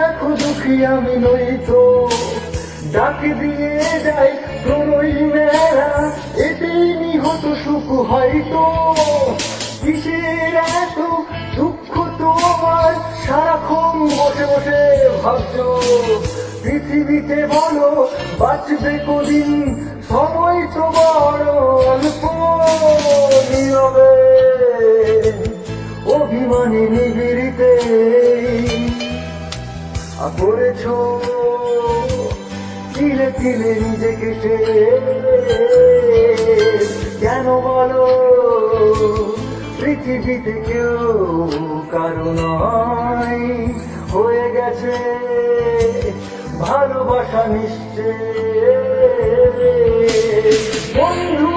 রাখো দুঃখী আমি নই তো, ডাক দিয়ে যাই প্রণয়ী মেলা, এতেই নিহত সুখ হয়তো। কিসের এত দুঃখ তোমার, সারাক্ষণ বসে বসে ভাবছো? পৃথিবীতে বলো বাঁচবে কদিন, সময় তো বড় অল্প। নীরবে অভিমানী নিবিড়িতে করেছো তিলে তিলে নিজেকে সে। কেন বলো পৃথিবীতে কেউ কারো নয়, হয়ে গেছে ভালোবাসা নিশ্চয়। বন্ধু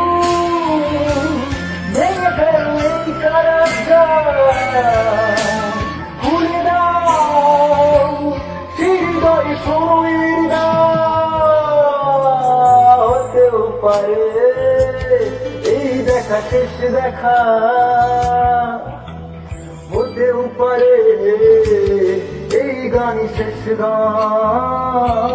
ভেঙে ফেলো এই কারাগার, খুলে দাও হৃদয় সময়ের দ্বার। হতেও পারে এই দেখা শেষ দেখা, হতেও পারে এই গান শেষ গান।